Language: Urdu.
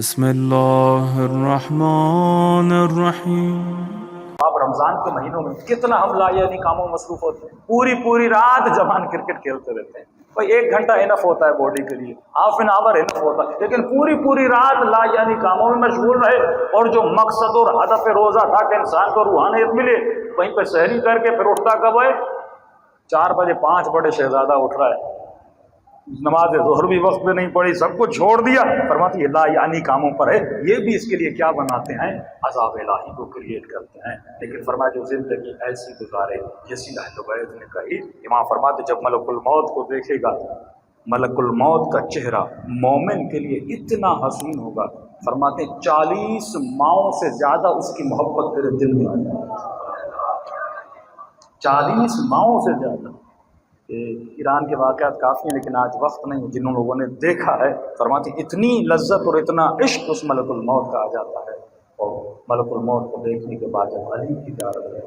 بسم اللہ الرحمن الرحیم۔ آپ رمضان کے مہینوں میں کتنا ہم لایعنی کاموں میں مصروف ہوتے ہیں، پوری رات جوان کرکٹ کھیلتے رہتے ہیں۔ بھائی 1 گھنٹہ انف ہوتا ہے باڈی کے لیے، ½ این آور انف ہوتا ہے، لیکن پوری رات لایعنی کاموں میں مشغول رہے، اور جو مقصد اور ہدف روزہ تھا کہ انسان کو روحانیت ملے، وہیں پہ سحری کر کے پھر اٹھتا کب ہے؟ 4 بجے 5 بڑے شہزادہ اٹھ رہا ہے، نماز ظہر بھی وقت پہ نہیں پڑھی، سب کچھ چھوڑ دیا۔ فرماتی ہے لا یعنی کاموں پر ہے، یہ بھی اس کے لیے کیا بناتے ہیں؟ عذاب الہی کو کریٹ کرتے ہیں۔ لیکن فرمایا جو زندگی ایسی گزارے جیسی اہل بیت نے کہی۔ امام فرماتے جب ملک الموت کو دیکھے گا، ملک الموت کا چہرہ مومن کے لیے اتنا حسین ہوگا، فرماتے 40 ماؤں سے زیادہ اس کی محبت تیرے دل میں آ جائے، 40 ماؤں سے زیادہ۔ ایران کے واقعات کافی ہیں لیکن آج وقت نہیں، جن لوگوں نے دیکھا ہے فرماتے اتنی لذت اور اتنا عشق اس ملک الموت کا آ جاتا ہے، اور ملک الموت کو دیکھنے کے بعد جب علی کی زیارت ہے